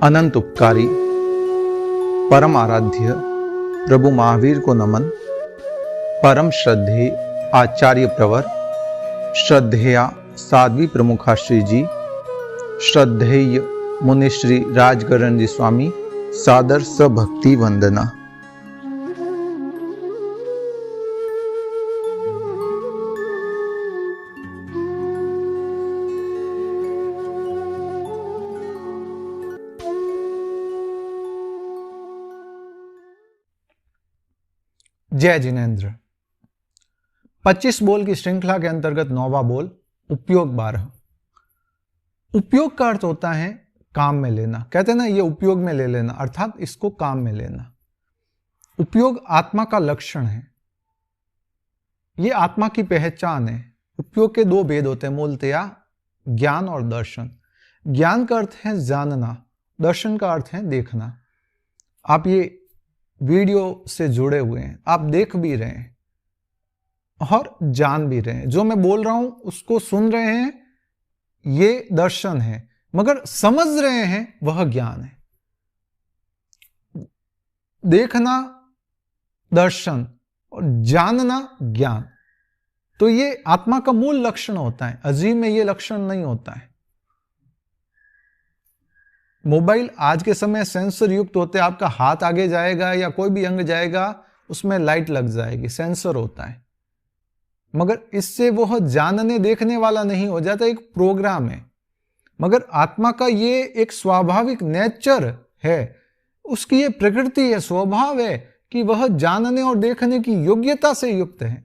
अनंत उपकारी परम आराध्य प्रभु महावीर को नमन। परम श्रद्धेय आचार्य प्रवर, श्रद्धेया साध्वी प्रमुखा श्री जी, श्रद्धेय मुनिश्री राजगरण जी स्वामी, सादर सभक्ति वंदना। जय जिनेन्द्र। 25 बोल की श्रृंखला के अंतर्गत 9वां बोल उपयोग 12। उपयोग का अर्थ होता है काम में लेना। कहते हैं ना, ये उपयोग में ले लेना, अर्थात इसको काम में लेना। उपयोग आत्मा का लक्षण है, ये आत्मा की पहचान है। उपयोग के दो भेद होते हैं मूलतया, ज्ञान और दर्शन। ज्ञान का अर्थ है जानना, दर्शन का अर्थ है देखना। आप ये वीडियो से जुड़े हुए हैं, आप देख भी रहे हैं और जान भी रहे हैं। जो मैं बोल रहा हूं उसको सुन रहे हैं, ये दर्शन है, मगर समझ रहे हैं वह ज्ञान है। देखना दर्शन और जानना ज्ञान। तो ये आत्मा का मूल लक्षण होता है, अजीब में ये लक्षण नहीं होता है। मोबाइल आज के समय सेंसर युक्त होते हैं, आपका हाथ आगे जाएगा या कोई भी अंग जाएगा उसमें लाइट लग जाएगी, सेंसर होता है। मगर इससे वह जानने देखने वाला नहीं हो जाता, एक प्रोग्राम है। मगर आत्मा का ये एक स्वाभाविक नेचर है, उसकी ये प्रकृति है, स्वभाव है कि वह जानने और देखने की योग्यता से युक्त है।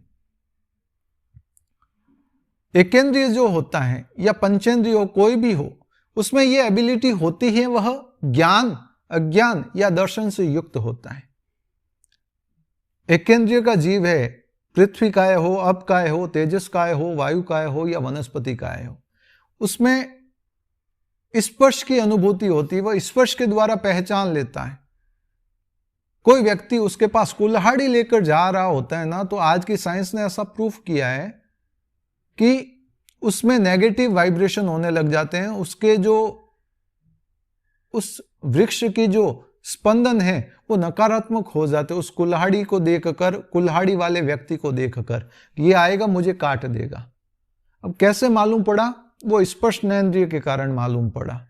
एकेंद्रिय जो होता है या पंचेंद्रिय हो, कोई भी हो, उसमें यह एबिलिटी होती है, वह ज्ञान अज्ञान या दर्शन से युक्त होता है। एकेंद्रिय का जीव है, पृथ्वी काय हो, अप काय हो, तेजस काय हो, वायु काय हो या वनस्पति काय हो, उसमें स्पर्श की अनुभूति होती है, वह स्पर्श के द्वारा पहचान लेता है। कोई व्यक्ति उसके पास कुल्हाड़ी लेकर जा रहा होता है ना, तो आज की साइंस ने ऐसा प्रूफ किया है कि उसमें नेगेटिव वाइब्रेशन होने लग जाते हैं। उसके जो उस वृक्ष की जो स्पंदन है वो नकारात्मक हो जाते हैं। उस कुल्हाड़ी को देखकर, कुल्हाड़ी वाले व्यक्ति को देखकर, ये आएगा मुझे काट देगा। अब कैसे मालूम पड़ा? वो स्पर्शनेंद्रिय के कारण मालूम पड़ा।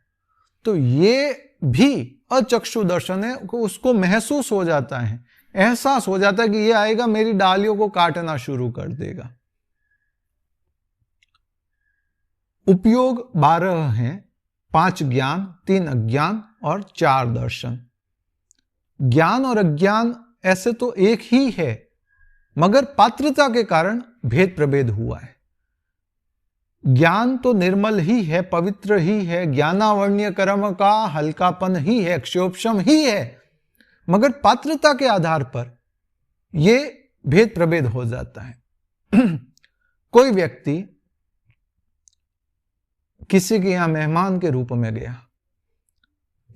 तो ये भी अचक्षु दर्शन है, उसको महसूस हो जाता है, एहसास हो जाता है कि ये आएगा मेरी डालियों को काटना शुरू कर देगा। उपयोग 12 हैं, 5 ज्ञान, 3 अज्ञान और 4 दर्शन। ज्ञान और अज्ञान ऐसे तो एक ही है, मगर पात्रता के कारण भेद प्रभेद हुआ है। ज्ञान तो निर्मल ही है, पवित्र ही है, ज्ञानावण्य कर्म का हल्कापन ही है, क्षोभशम ही है, मगर पात्रता के आधार पर यह भेद प्रभेद हो जाता है। कोई व्यक्ति किसी के यहां मेहमान के रूप में गया,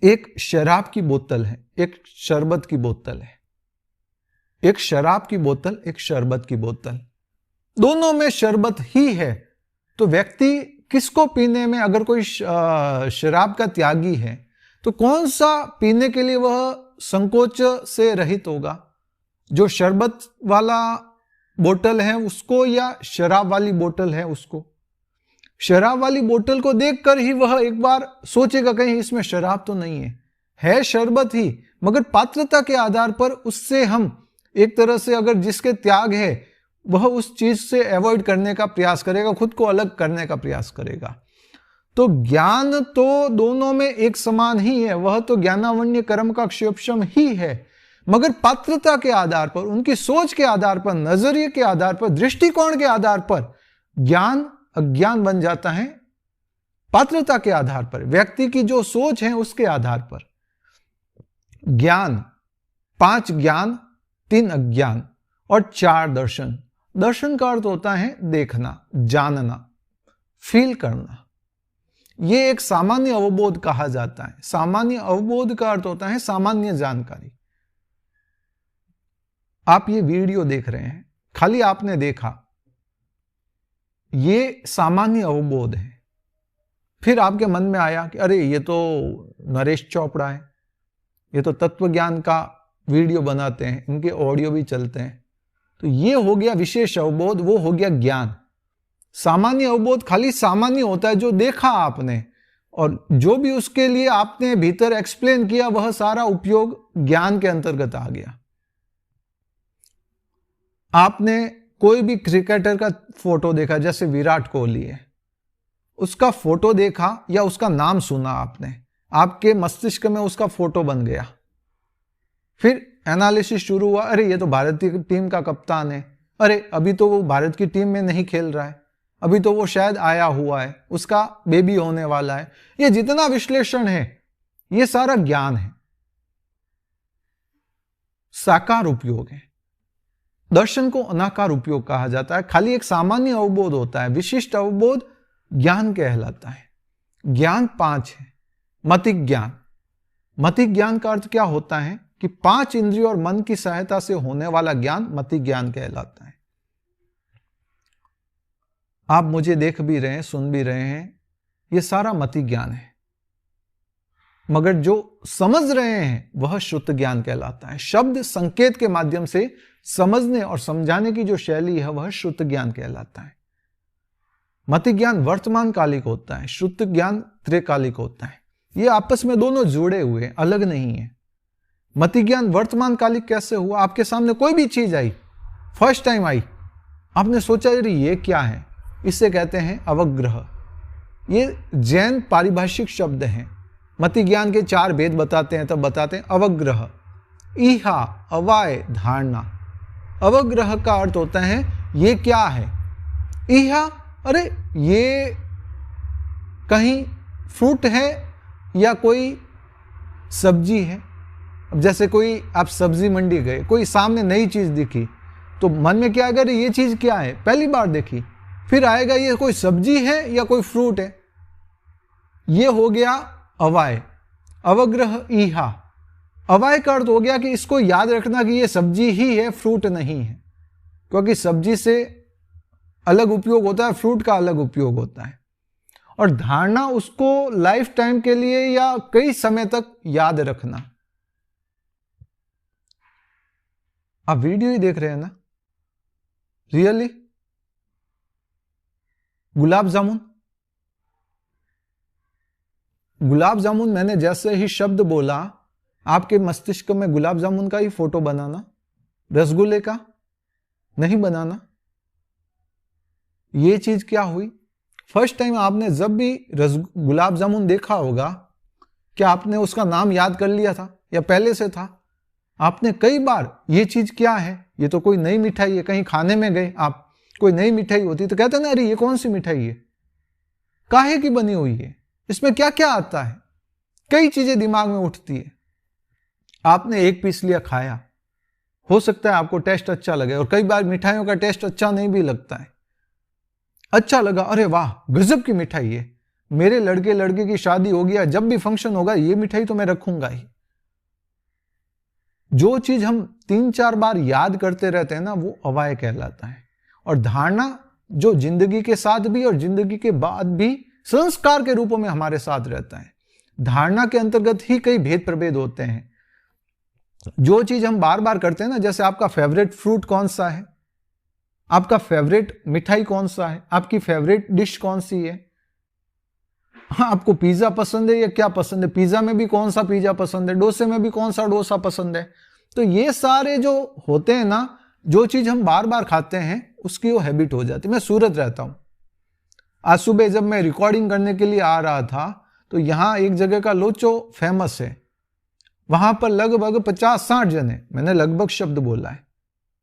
एक शराब की बोतल है, एक शरबत की बोतल है। एक शराब की बोतल, एक शरबत की बोतल, दोनों में शरबत ही है। तो व्यक्ति किसको पीने में, अगर कोई शराब का त्यागी है तो कौन सा पीने के लिए वह संकोच से रहित होगा? जो शरबत वाला बोतल है उसको या शराब वाली बोतल है उसको? शराब वाली बोतल को देखकर ही वह एक बार सोचेगा कहीं इसमें शराब तो नहीं है शरबत ही। मगर पात्रता के आधार पर उससे हम एक तरह से, अगर जिसके त्याग है वह उस चीज से अवॉइड करने का प्रयास करेगा, खुद को अलग करने का प्रयास करेगा। तो ज्ञान तो दोनों में एक समान ही है, वह तो ज्ञानावण्य कर्म का क्षोभशम ही है, मगर पात्रता के आधार पर, उनकी सोच के आधार पर, नजरिए के आधार पर, दृष्टिकोण के आधार पर ज्ञान अज्ञान बन जाता है। पात्रता के आधार पर, व्यक्ति की जो सोच है उसके आधार पर। ज्ञान 5 ज्ञान, 3 अज्ञान और 4 दर्शन। दर्शन का अर्थ होता है देखना, जानना, फील करना। यह एक सामान्य अवबोध कहा जाता है। सामान्य अवबोध का अर्थ होता है सामान्य जानकारी। आप ये वीडियो देख रहे हैं, खाली आपने देखा, ये सामान्य अवबोध है। फिर आपके मन में आया कि अरे ये तो नरेश चोपड़ा है, ये तो तत्व ज्ञान का वीडियो बनाते हैं, इनके ऑडियो भी चलते हैं। तो ये हो गया विशेष अवबोध, वो हो गया ज्ञान। सामान्य अवबोध खाली सामान्य होता है, जो देखा आपने और जो भी उसके लिए आपने भीतर एक्सप्लेन किया, वह सारा उपयोग ज्ञान के अंतर्गत आ गया। आपने कोई भी क्रिकेटर का फोटो देखा, जैसे विराट कोहली है, उसका फोटो देखा या उसका नाम सुना आपने, आपके मस्तिष्क में उसका फोटो बन गया। फिर एनालिसिस शुरू हुआ, अरे ये तो भारतीय टीम का कप्तान है, अरे अभी तो वो भारत की टीम में नहीं खेल रहा है, अभी तो वो शायद आया हुआ है, उसका बेबी होने वाला है। ये जितना विश्लेषण है, ये सारा ज्ञान है, साकार उपयोग है। दर्शन को अनाकार उपयोग कहा जाता है। खाली एक सामान्य अवबोध होता है, विशिष्ट अवबोध ज्ञान कहलाता है। ज्ञान 5 है। मतिक ज्ञान, मतिक ज्ञान का अर्थ क्या होता है कि 5 इंद्रियों और मन की सहायता से होने वाला ज्ञान मतिक ज्ञान कहलाता है। आप मुझे देख भी रहे हैं, सुन भी रहे हैं, ये सारा मतिक ज्ञान है, मगर जो समझ रहे हैं वह शुद्ध ज्ञान कहलाता है। शब्द संकेत के माध्यम से समझने और समझाने की जो शैली है, वह शुद्ध ज्ञान कहलाता है। मतिक ज्ञान वर्तमान कालिक होता है, शुद्ध ज्ञान त्रिकालिक होता है। ये आपस में दोनों जुड़े हुए, अलग नहीं है। मतिक ज्ञान वर्तमान कालिक कैसे हुआ? आपके सामने कोई भी चीज आई, फर्स्ट टाइम आई, आपने सोचा अरे ये क्या है, इससे कहते हैं अवग्रह। ये जैन पारिभाषिक शब्द हैं। मति ज्ञान के 4 भेद बताते हैं, तब बताते हैं अवग्रह, ईहा, अवाय, धारणा। अवग्रह का अर्थ होता है ये क्या है। ईहा, अरे ये कहीं फ्रूट है या कोई सब्जी है। अब जैसे कोई आप सब्जी मंडी गए, कोई सामने नई चीज दिखी, तो मन में क्या आएगा, ये चीज क्या है, पहली बार देखी। फिर आएगा ये कोई सब्जी है या कोई फ्रूट है। ये हो गया अवाय, अवग्रह, ईहा। अवाय का अर्थ हो गया कि इसको याद रखना कि ये सब्जी ही है, फ्रूट नहीं है, क्योंकि सब्जी से अलग उपयोग होता है, फ्रूट का अलग उपयोग होता है। और धारणा, उसको लाइफ टाइम के लिए या कई समय तक याद रखना। आप वीडियो ही देख रहे हैं ना, रियली। गुलाब जामुन, गुलाब जामुन, मैंने जैसे ही शब्द बोला, आपके मस्तिष्क में गुलाब जामुन का ही फोटो बनाना, रसगुल्ले का नहीं बनाना। ये चीज क्या हुई? फर्स्ट टाइम आपने जब भी गुलाब जामुन देखा होगा, क्या आपने उसका नाम याद कर लिया था या पहले से था? आपने कई बार ये चीज क्या है, ये तो कोई नई मिठाई है, कहीं खाने में गए आप, कोई नई मिठाई होती तो कहते ना, अरे ये कौन सी मिठाई है, काहे की बनी हुई है, इसमें क्या क्या आता है। कई चीजें दिमाग में उठती है। आपने एक पीस लिया, खाया, हो सकता है आपको टेस्ट अच्छा लगे, और कई बार मिठाइयों का टेस्ट अच्छा नहीं भी लगता है। अच्छा लगा, अरे वाह गजब की मिठाई है, मेरे लड़के लड़के की शादी होगी या जब भी फंक्शन होगा ये मिठाई तो मैं रखूंगा ही। जो चीज हम 3-4 बार याद करते रहते हैं ना, वो अवाय कहलाता है। और धारणा, जो जिंदगी के साथ भी और जिंदगी के बाद भी संस्कार के रूपों में हमारे साथ रहता है। धारणा के अंतर्गत ही कई भेद प्रभेद होते हैं। जो चीज हम बार बार करते हैं ना, जैसे आपका फेवरेट फ्रूट कौन सा है, आपका फेवरेट मिठाई कौन सा है, आपकी फेवरेट डिश कौन सी है। हाँ, आपको पिज्जा पसंद है या क्या पसंद है, पिज्जा में भी कौन सा पिज्जा पसंद है, डोसे में भी कौन सा डोसा पसंद है। तो ये सारे जो होते हैं ना, जो चीज हम बार बार खाते हैं, उसकी वो हैबिट हो जाती है। मैं सूरत रहता हूं, आज सुबह जब मैं रिकॉर्डिंग करने के लिए आ रहा था, तो यहां एक जगह का लोचो फेमस है, वहां पर लगभग 50-60 जने, मैंने लगभग शब्द बोला है,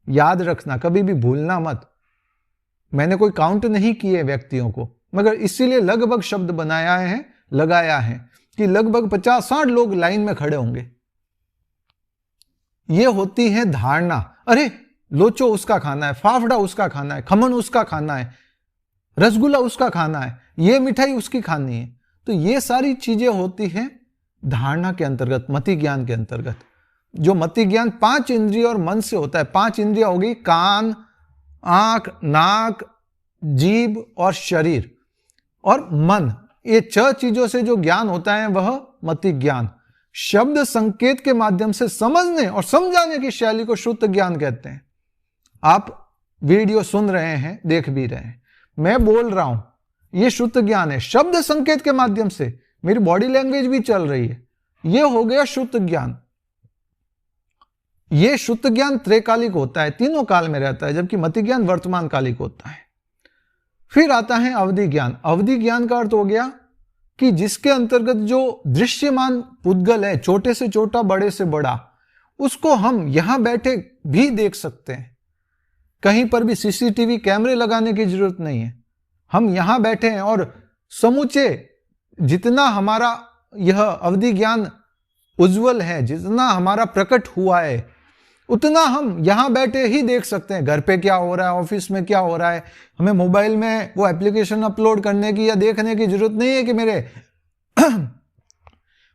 याद रखना, कभी भी भूलना मत। मैंने कोई काउंट नहीं किए व्यक्तियों को, मगर इसीलिए लगभग शब्द बनाया है, लगाया है कि लगभग 50-60 लोग लाइन में खड़े होंगे। ये होती है धारणा। अरे लोचो उसका खाना है, फाफड़ा उसका खाना है, खमन उसका खाना है, रसगुल्ला उसका खाना है, ये मिठाई उसकी खानी है। तो ये सारी चीजें होती हैं धारणा के अंतर्गत, मति ज्ञान के अंतर्गत। जो मति ज्ञान 5 इंद्रिय और मन से होता है। 5 इंद्रिय हो गई कान, आंख, नाक, जीभ और शरीर, और मन ये 6 चीजों से जो ज्ञान होता है वह मति ज्ञान। शब्द संकेत के माध्यम से समझने और समझाने की शैली को शुद्ध ज्ञान कहते हैं। आप वीडियो सुन रहे हैं, देख भी रहे हैं, मैं बोल रहा हूं, यह शुद्ध ज्ञान है। शब्द संकेत के माध्यम से मेरी बॉडी लैंग्वेज भी चल रही है, यह हो गया शुद्ध ज्ञान। यह शुद्ध ज्ञान त्रैकालिक होता है, तीनों काल में रहता है, जबकि मति ज्ञान वर्तमान कालिक होता है। फिर आता है अवधि ज्ञान। अवधि ज्ञान का अर्थ हो गया कि जिसके अंतर्गत जो दृश्यमान पुद्गल है, छोटे से छोटा, बड़े से बड़ा, उसको हम यहां बैठे भी देख सकते हैं। कहीं पर भी सीसीटीवी कैमरे लगाने की जरूरत नहीं है, हम यहां बैठे हैं और समूचे जितना हमारा यह अवधि ज्ञान उज्जवल है, जितना हमारा प्रकट हुआ है, उतना हम यहां बैठे ही देख सकते हैं। घर पे क्या हो रहा है, ऑफिस में क्या हो रहा है, हमें मोबाइल में वो एप्लीकेशन अपलोड करने की या देखने की जरूरत नहीं है कि मेरे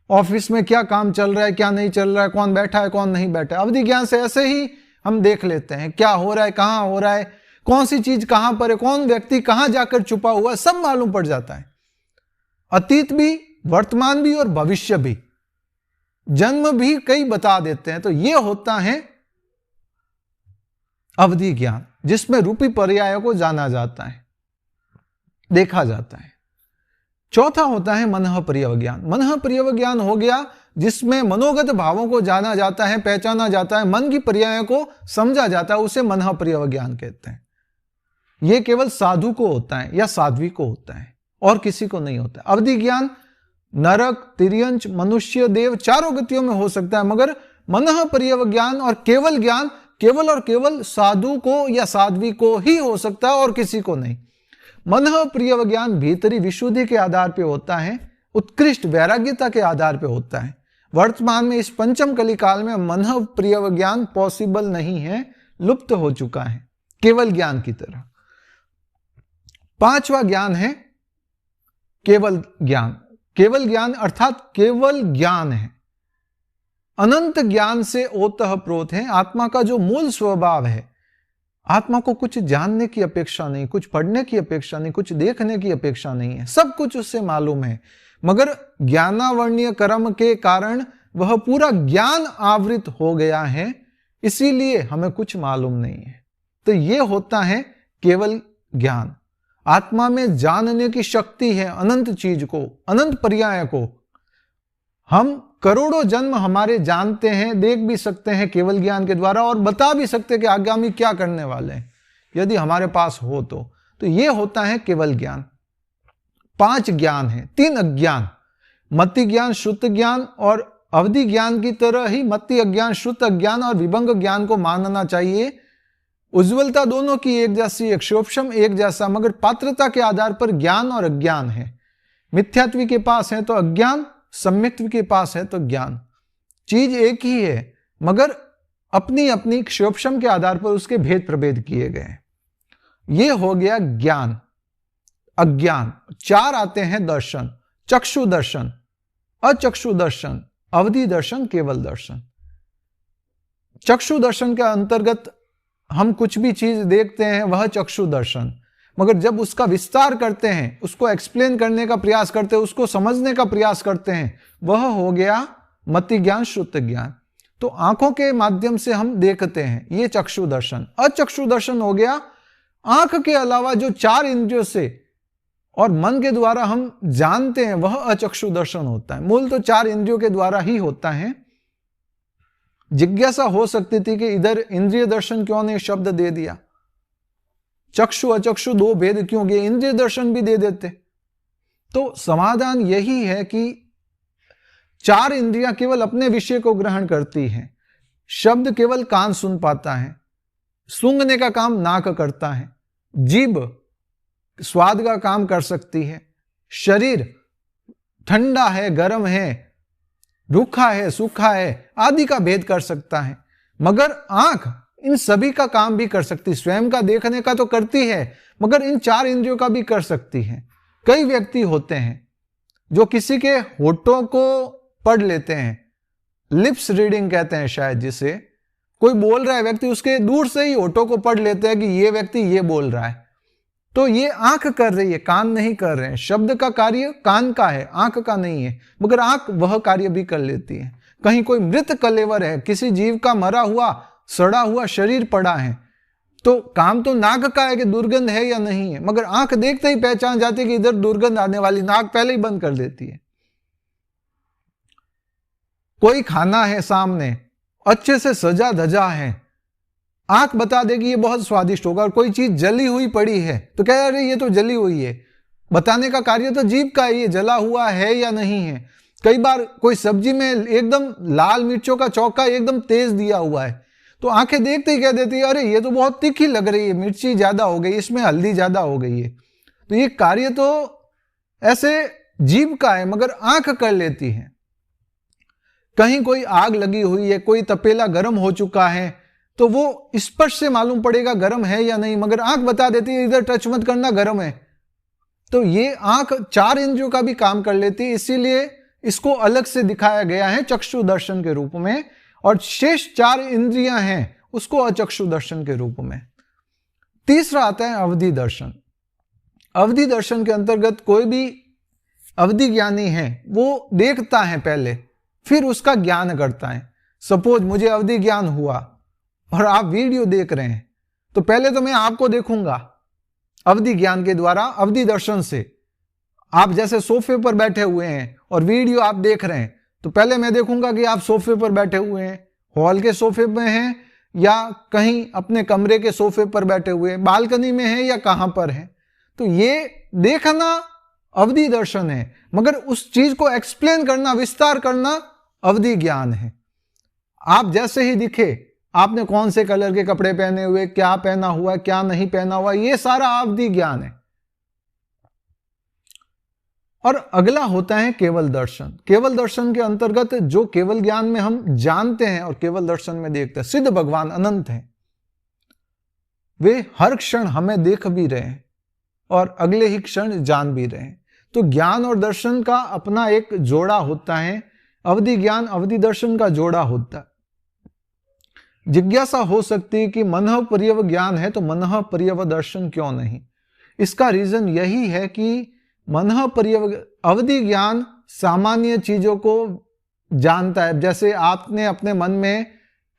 ऑफिस में क्या काम चल रहा है, क्या नहीं चल रहा है, कौन बैठा है, कौन नहीं बैठा है। अवधि ज्ञान से ऐसे ही हम देख लेते हैं क्या हो रहा है, कहां हो रहा है, कौन सी चीज कहां पर है, कौन व्यक्ति कहां जाकर छुपा हुआ है, सब मालूम पड़ जाता है। अतीत भी, वर्तमान भी और भविष्य भी, जन्म भी कई बता देते हैं। तो यह होता है अवधि ज्ञान, जिसमें रूपी पर्यायों को जाना जाता है, देखा जाता है। चौथा होता है मनः पर्यव ज्ञान। मनः पर्यव ज्ञान हो गया जिसमें मनोगत भावों को जाना जाता है, पहचाना जाता है, मन की पर्यायों को समझा जाता है, उसे मनः पर्यव ज्ञान कहते हैं। यह केवल साधु को होता है या साध्वी को होता है, और किसी को नहीं होता। अवधि ज्ञान नरक, तिर्यंच, मनुष्य, देव चारों गतियों में हो सकता है, मगर मनः पर्यव ज्ञान और केवल ज्ञान केवल और केवल साधु को या साध्वी को ही हो सकता है, और किसी को नहीं। मनः पर्यव ज्ञान भीतरी विशुद्धि के आधार पर होता है, उत्कृष्ट वैराग्यता के आधार पर होता है। वर्तमान में इस पंचम कली काल में मनः पर्यव ज्ञान पॉसिबल नहीं है, लुप्त हो चुका है, केवल ज्ञान की तरह। पांचवा ज्ञान है केवल ज्ञान। केवल ज्ञान अर्थात केवल ज्ञान है, अनंत ज्ञान से ओतः प्रोत है। आत्मा का जो मूल स्वभाव है, आत्मा को कुछ जानने की अपेक्षा नहीं, कुछ पढ़ने की अपेक्षा नहीं, कुछ देखने की अपेक्षा नहीं है, सब कुछ उससे मालूम है, मगर ज्ञानावर्णीय कर्म के कारण वह पूरा ज्ञान आवृत हो गया है, इसीलिए हमें कुछ मालूम नहीं है। तो यह होता है केवल ज्ञान। आत्मा में जानने की शक्ति है, अनंत चीज को, अनंत पर्याय को हम करोड़ों जन्म हमारे जानते हैं, देख भी सकते हैं केवल ज्ञान के द्वारा, और बता भी सकते हैं कि आगामी क्या करने वाले हैं, यदि हमारे पास हो तो यह होता है केवल ज्ञान। 5 ज्ञान है, 3 अज्ञान, मति ज्ञान, शुद्ध ज्ञान और अवधि ज्ञान की तरह ही मति अज्ञान, शुद्ध अज्ञान और विभंग ज्ञान को मानना चाहिए। उज्ज्वलता दोनों की एक जैसी, एक्शोपशम एक जैसा, मगर पात्रता के आधार पर ज्ञान और अज्ञान है। मिथ्यात्व के पास है तो अज्ञान, सम्यक्त्व के पास है तो ज्ञान। चीज एक ही है, मगर अपनी अपनी क्षोपशम के आधार पर उसके भेद प्रभेद किए गए। यह हो गया ज्ञान। अज्ञान 4 आते हैं दर्शन, चक्षु दर्शन, अचक्षु दर्शन, अवधि दर्शन, केवल दर्शन। चक्षु दर्शन के अंतर्गत हम कुछ भी चीज देखते हैं वह चक्षु दर्शन, मगर जब उसका विस्तार करते हैं, उसको एक्सप्लेन करने का प्रयास करते हैं, उसको समझने का प्रयास करते हैं, वह हो गया मति ज्ञान, शुद्ध ज्ञान। तो आंखों के माध्यम से हम देखते हैं, यह चक्षु दर्शन। अचक्षु दर्शन हो गया आंख के अलावा जो 4 इंद्रियों से और मन के द्वारा हम जानते हैं, वह अचक्षु दर्शन होता है। मूल तो 4 इंद्रियों के द्वारा ही होता है। जिज्ञासा हो सकती थी कि इधर इंद्रिय दर्शन क्यों नहीं शब्द दे दिया, चक्षु अचक्षु 2 भेद क्यों गए, इंद्रिय दर्शन भी दे देते। तो समाधान यही है कि 4 इंद्रियां केवल अपने विषय को ग्रहण करती हैं। शब्द केवल कान सुन पाता है, सूंघने का काम नाक करता है, जीभ स्वाद का काम कर सकती है, शरीर ठंडा है, गर्म है, रूखा है, सूखा है आदि का भेद कर सकता है, मगर आंख इन सभी का काम भी कर सकती है। स्वयं का देखने का तो करती है, मगर इन 4 इंद्रियों का भी कर सकती है। कई व्यक्ति होते हैं जो किसी के होठों को पढ़ लेते हैं, लिप्स रीडिंग कहते हैं शायद, जिसे कोई बोल रहा है व्यक्ति, उसके दूर से ही होठों को पढ़ लेते हैं कि ये व्यक्ति ये बोल रहा है। तो ये आंख कर रही है, कान नहीं कर रहे हैं। शब्द का कार्य कान का है, आंख का नहीं है, मगर आंख वह कार्य भी कर लेती है। कहीं कोई मृत कलेवर है, किसी जीव का मरा हुआ सड़ा हुआ शरीर पड़ा है, तो काम तो नाक का है कि दुर्गंध है या नहीं है, मगर आंख देखते ही पहचान जाती है कि इधर दुर्गंध आने वाली, नाक पहले ही बंद कर देती है। कोई खाना है सामने, अच्छे से सजा धजा है, आंख बता देगी ये बहुत स्वादिष्ट होगा। और कोई चीज जली हुई पड़ी है तो कह रहे ये तो जली हुई है, बताने का कार्य तो जीभ का है, ये जला हुआ है या नहीं है। कई बार कोई सब्जी में एकदम लाल मिर्चों का चौका एकदम तेज दिया हुआ है, तो आंखें देखते ही कह देती है अरे ये तो बहुत तीखी लग रही है, मिर्ची ज्यादा हो गई, इसमें हल्दी ज्यादा हो गई है। तो ये कार्य तो ऐसे जीभ का है, मगर आंख कर लेती है। कहीं कोई आग लगी हुई है, कोई तपेला गर्म हो चुका है, तो वो स्पर्श से मालूम पड़ेगा गर्म है या नहीं, मगर आंख बता देती है इधर टच मत करना, गर्म है। तो ये आंख 4 इंद्रियों का भी काम कर लेती है, इसीलिए इसको अलग से दिखाया गया है चक्षु दर्शन के रूप में, और शेष 4 इंद्रियां हैं उसको अचक्षु दर्शन के रूप में। तीसरा आता है अवधि दर्शन। अवधि दर्शन के अंतर्गत कोई भी अवधि ज्ञानी है वो देखता है पहले, फिर उसका ज्ञान करता है। सपोज मुझे अवधि ज्ञान हुआ और आप वीडियो देख रहे हैं, तो पहले तो मैं आपको देखूंगा अवधि ज्ञान के द्वारा, अवधि दर्शन से। आप जैसे सोफे पर बैठे हुए हैं और वीडियो आप देख रहे हैं, तो पहले मैं देखूंगा कि आप सोफे पर बैठे हुए हैं, हॉल के सोफे में हैं या कहीं अपने कमरे के सोफे पर बैठे हुए हैं, बालकनी में हैं या कहां पर हैं। तो ये देखना अवधि दर्शन है, मगर उस चीज को एक्सप्लेन करना, विस्तार करना अवधि ज्ञान है। आप जैसे ही दिखे, आपने कौन से कलर के कपड़े पहने हुए, क्या पहना हुआ, क्या नहीं पहना हुआ, ये सारा अवधि ज्ञान है। और अगला होता है केवल दर्शन। केवल दर्शन के अंतर्गत जो केवल ज्ञान में हम जानते हैं और केवल दर्शन में देखते हैं, सिद्ध भगवान अनंत हैं, वे हर क्षण हमें देख भी रहे हैं और अगले ही क्षण जान भी रहे हैं। तो ज्ञान और दर्शन का अपना एक जोड़ा होता है, अवधि ज्ञान अवधि दर्शन का जोड़ा होता है। जिज्ञासा हो सकती है कि मनः पर्यव ज्ञान है तो मनः पर्यव दर्शन क्यों नहीं। इसका रीजन यही है कि मनः पर्यव अवधि ज्ञान सामान्य चीजों को जानता है। जैसे आपने अपने मन में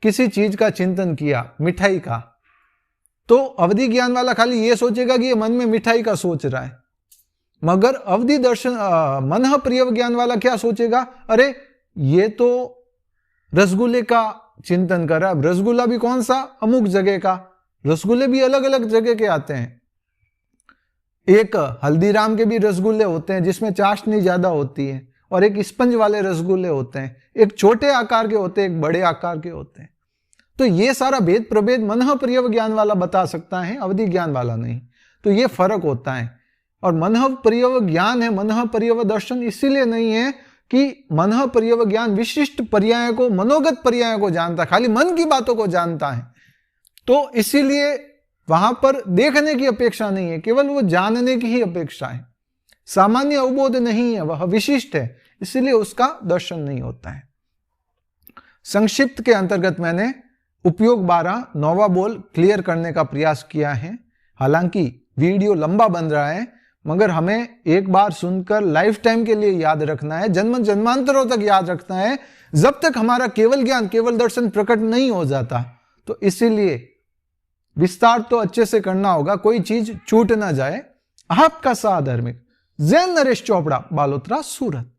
किसी चीज का चिंतन किया, मिठाई का, तो अवधि ज्ञान वाला खाली ये सोचेगा कि ये मन में मिठाई का सोच रहा है, मगर अवधि दर्शन मनः पर्यव ज्ञान वाला क्या सोचेगा, अरे ये तो रसगुल्ले का चिंतन कर रहा है। रसगुल्ला भी कौन सा, अमुक जगह का। रसगुल्ले भी अलग अलग जगह के आते हैं। एक हल्दीराम के भी रसगुल्ले होते हैं जिसमें चाशनी ज्यादा होती है, और एक स्पंज वाले रसगुल्ले होते हैं, एक छोटे आकार के होते हैं, एक बड़े आकार के होते हैं। तो ये सारा भेद प्रभेद मनः पर्यव ज्ञान वाला बता सकता है, अवधि ज्ञान वाला नहीं। तो ये फर्क होता है। और मनः पर्यव ज्ञान है, मनः पर्यव दर्शन इसीलिए नहीं है कि मनः पर्यव ज्ञान विशिष्ट पर्याय को, मनोगत पर्याय को जानता है, खाली मन की बातों को जानता है। तो इसीलिए वहां पर देखने की अपेक्षा नहीं है, केवल वो जानने की ही अपेक्षा है। सामान्य अवबोध नहीं है, वह विशिष्ट है, इसलिए उसका दर्शन नहीं होता है। संक्षिप्त के अंतर्गत मैंने उपयोग 12 नौवा बोल क्लियर करने का प्रयास किया है। हालांकि वीडियो लंबा बन रहा है, मगर हमें एक बार सुनकर लाइफ टाइम के लिए याद रखना है, जन्म जन्मांतरों तक याद रखना है, जब तक हमारा केवल ज्ञान केवल दर्शन प्रकट नहीं हो जाता। तो इसीलिए विस्तार तो अच्छे से करना होगा, कोई चीज छूट ना जाए। आपका साधार्मिक जैन नरेश चोपड़ा, बालोतरा, सूरत।